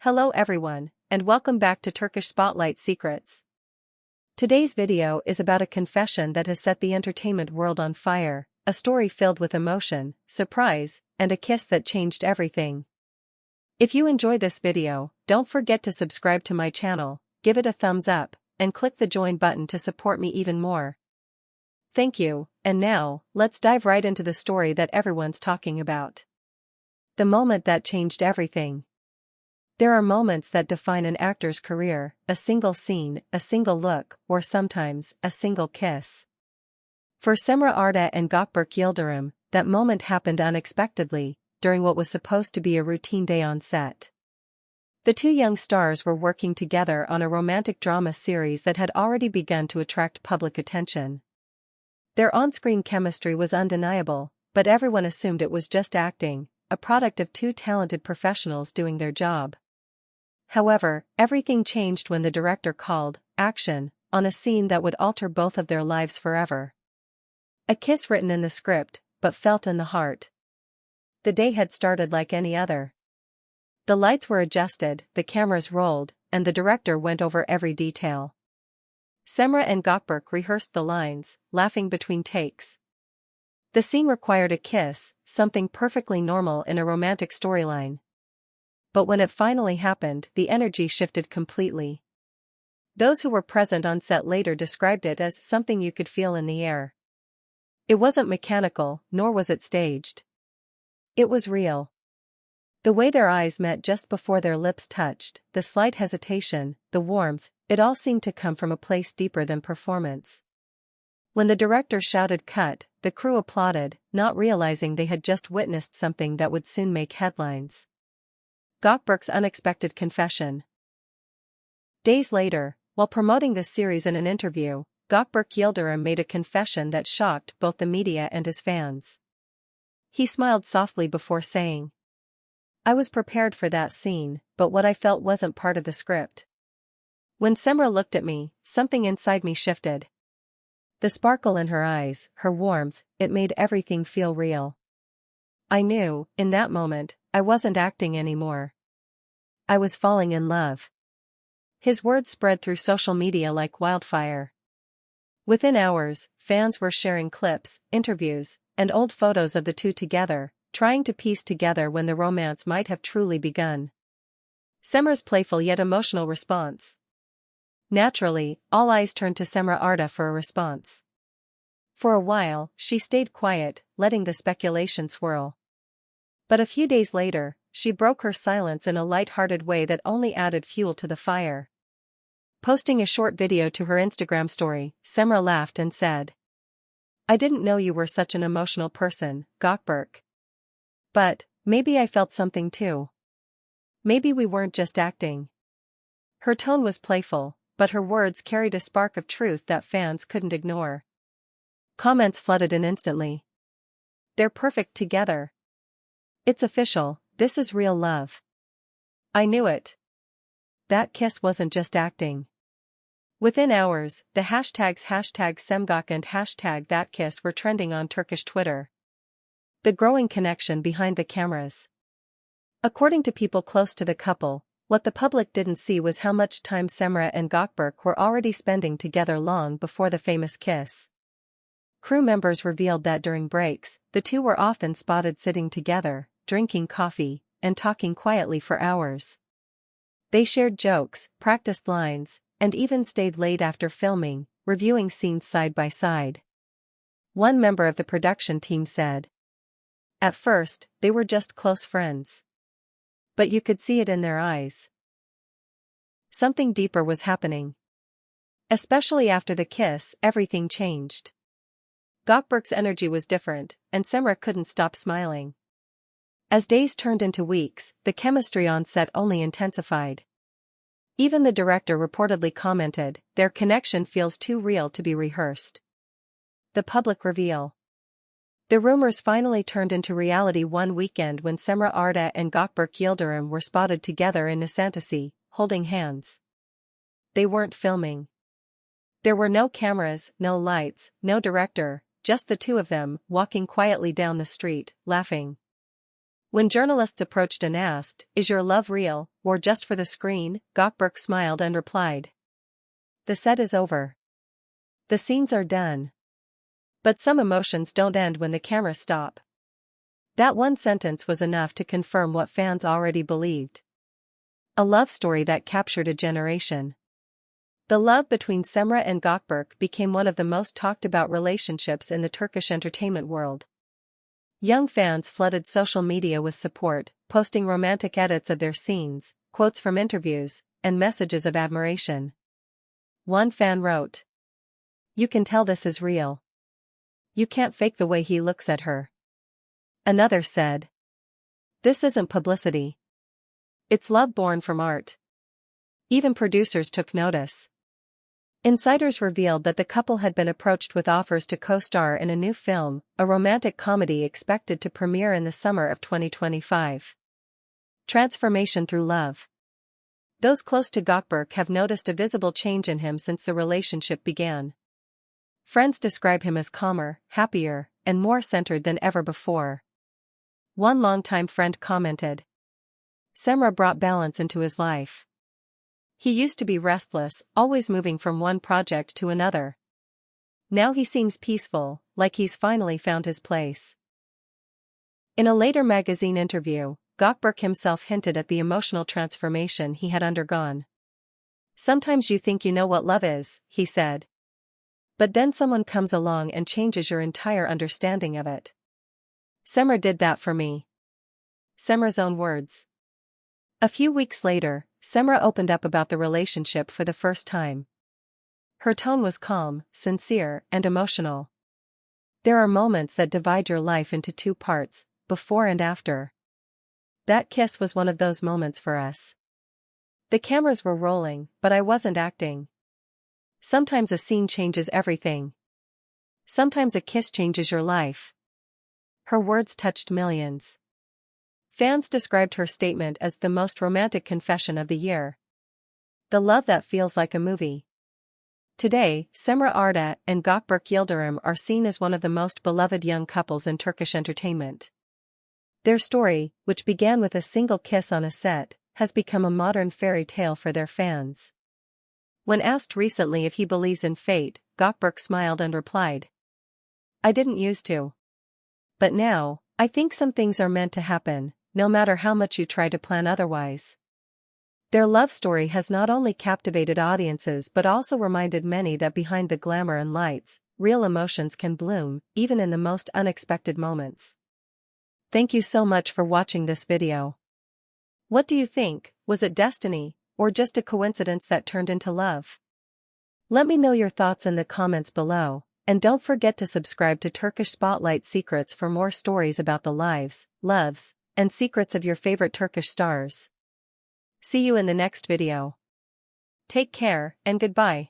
Hello everyone, and welcome back to Turkish Spotlight Secrets. Today's video is about a confession that has set the entertainment world on fire, a story filled with emotion, surprise, and a kiss that changed everything. If you enjoy this video, don't forget to subscribe to my channel, give it a thumbs up, and click the join button to support me even more. Thank you, and now, let's dive right into the story that everyone's talking about. The moment that changed everything. There are moments that define an actor's career, a single scene, a single look, or sometimes, a single kiss. For Cemre, Arda and Gökberk Yildirim, that moment happened unexpectedly, during what was supposed to be a routine day on set. The two young stars were working together on a romantic drama series that had already begun to attract public attention. Their on-screen chemistry was undeniable, but everyone assumed it was just acting, a product of two talented professionals doing their job. However, everything changed when the director called action on a scene that would alter both of their lives forever. A kiss written in the script, but felt in the heart. The day had started like any other. The lights were adjusted, the cameras rolled, and the director went over every detail. Cemre and Gökberk rehearsed the lines, laughing between takes. The scene required a kiss, something perfectly normal in a romantic storyline. But when it finally happened, the energy shifted completely. Those who were present on set later described it as something you could feel in the air. It wasn't mechanical, nor was it staged. It was real. The way their eyes met just before their lips touched, the slight hesitation, the warmth, it all seemed to come from a place deeper than performance. When the director shouted cut, the crew applauded, not realizing they had just witnessed something that would soon make headlines. Gökberk's unexpected confession. Days later, while promoting the series in an interview, Gökberk Yildirim made a confession that shocked both the media and his fans. He smiled softly before saying, "I was prepared for that scene, but what I felt wasn't part of the script. When Cemre looked at me, something inside me shifted. The sparkle in her eyes, her warmth, it made everything feel real. I knew, in that moment, I wasn't acting anymore. I was falling in love." His words spread through social media like wildfire. Within hours, fans were sharing clips, interviews, and old photos of the two together, trying to piece together when the romance might have truly begun. Cemre's playful yet emotional response. Naturally, all eyes turned to Cemre Arda for a response. For a while, she stayed quiet, letting the speculation swirl. But a few days later, she broke her silence in a light-hearted way that only added fuel to the fire. Posting a short video to her Instagram story, Cemre laughed and said, "I didn't know you were such an emotional person, Gökberk. But, maybe I felt something too. Maybe we weren't just acting." Her tone was playful, but her words carried a spark of truth that fans couldn't ignore. Comments flooded in instantly. "They're perfect together. It's official, this is real love. I knew it. That kiss wasn't just acting." Within hours, the hashtags #Semgök and #ThatKiss were trending on Turkish Twitter. The growing connection behind the cameras. According to people close to the couple, what the public didn't see was how much time Cemre and Gökberk were already spending together long before the famous kiss. Crew members revealed that during breaks, the two were often spotted sitting together, drinking coffee, and talking quietly for hours. They shared jokes, practiced lines, and even stayed late after filming, reviewing scenes side by side. One member of the production team said, "At first, they were just close friends. But you could see it in their eyes. Something deeper was happening." Especially after the kiss, everything changed. Gökberk's energy was different, and Cemre couldn't stop smiling. As days turned into weeks, the chemistry on set only intensified. Even the director reportedly commented, "Their connection feels too real to be rehearsed." The public reveal. The rumors finally turned into reality one weekend when Cemre Arda and Gökberk Yildirim were spotted together in Nişantaşı, holding hands. They weren't filming. There were no cameras, no lights, no director, just the two of them, walking quietly down the street, laughing. When journalists approached and asked, "Is your love real, or just for the screen?" Gökberk smiled and replied, "The set is over. The scenes are done. But some emotions don't end when the cameras stop." That one sentence was enough to confirm what fans already believed. A love story that captured a generation. The love between Cemre and Gökberk became one of the most talked about relationships in the Turkish entertainment world. Young fans flooded social media with support, posting romantic edits of their scenes, quotes from interviews, and messages of admiration. One fan wrote, "You can tell this is real. You can't fake the way he looks at her." Another said, "This isn't publicity. It's love born from art." Even producers took notice. Insiders revealed that the couple had been approached with offers to co-star in a new film, a romantic comedy expected to premiere in the summer of 2025. Transformation through love. Those close to Gökberk have noticed a visible change in him since the relationship began. Friends describe him as calmer, happier, and more centered than ever before. One longtime friend commented, "Cemre brought balance into his life. He used to be restless, always moving from one project to another. Now he seems peaceful, like he's finally found his place." In a later magazine interview, Gökberk himself hinted at the emotional transformation he had undergone. "Sometimes you think you know what love is," he said. "But then someone comes along and changes your entire understanding of it. Cemre did that for me." Cemre's own words. A few weeks later, Cemre opened up about the relationship for the first time. Her tone was calm, sincere, and emotional. "There are moments that divide your life into two parts, before and after. That kiss was one of those moments for us. The cameras were rolling, but I wasn't acting. Sometimes a scene changes everything. Sometimes a kiss changes your life." Her words touched millions. Fans described her statement as the most romantic confession of the year. The love that feels like a movie. Today, Cemre Arda and Gökberk Yildirim are seen as one of the most beloved young couples in Turkish entertainment. Their story, which began with a single kiss on a set, has become a modern fairy tale for their fans. When asked recently if he believes in fate, Gökberk smiled and replied, "I didn't used to. But now, I think some things are meant to happen, no matter how much you try to plan otherwise." Their love story has not only captivated audiences but also reminded many that behind the glamour and lights, real emotions can bloom, even in the most unexpected moments. Thank you so much for watching this video. What do you think? Was it destiny, or just a coincidence that turned into love? Let me know your thoughts in the comments below, and don't forget to subscribe to Turkish Spotlight Secrets for more stories about the lives, loves, and secrets of your favorite Turkish stars. See you in the next video. Take care, and goodbye.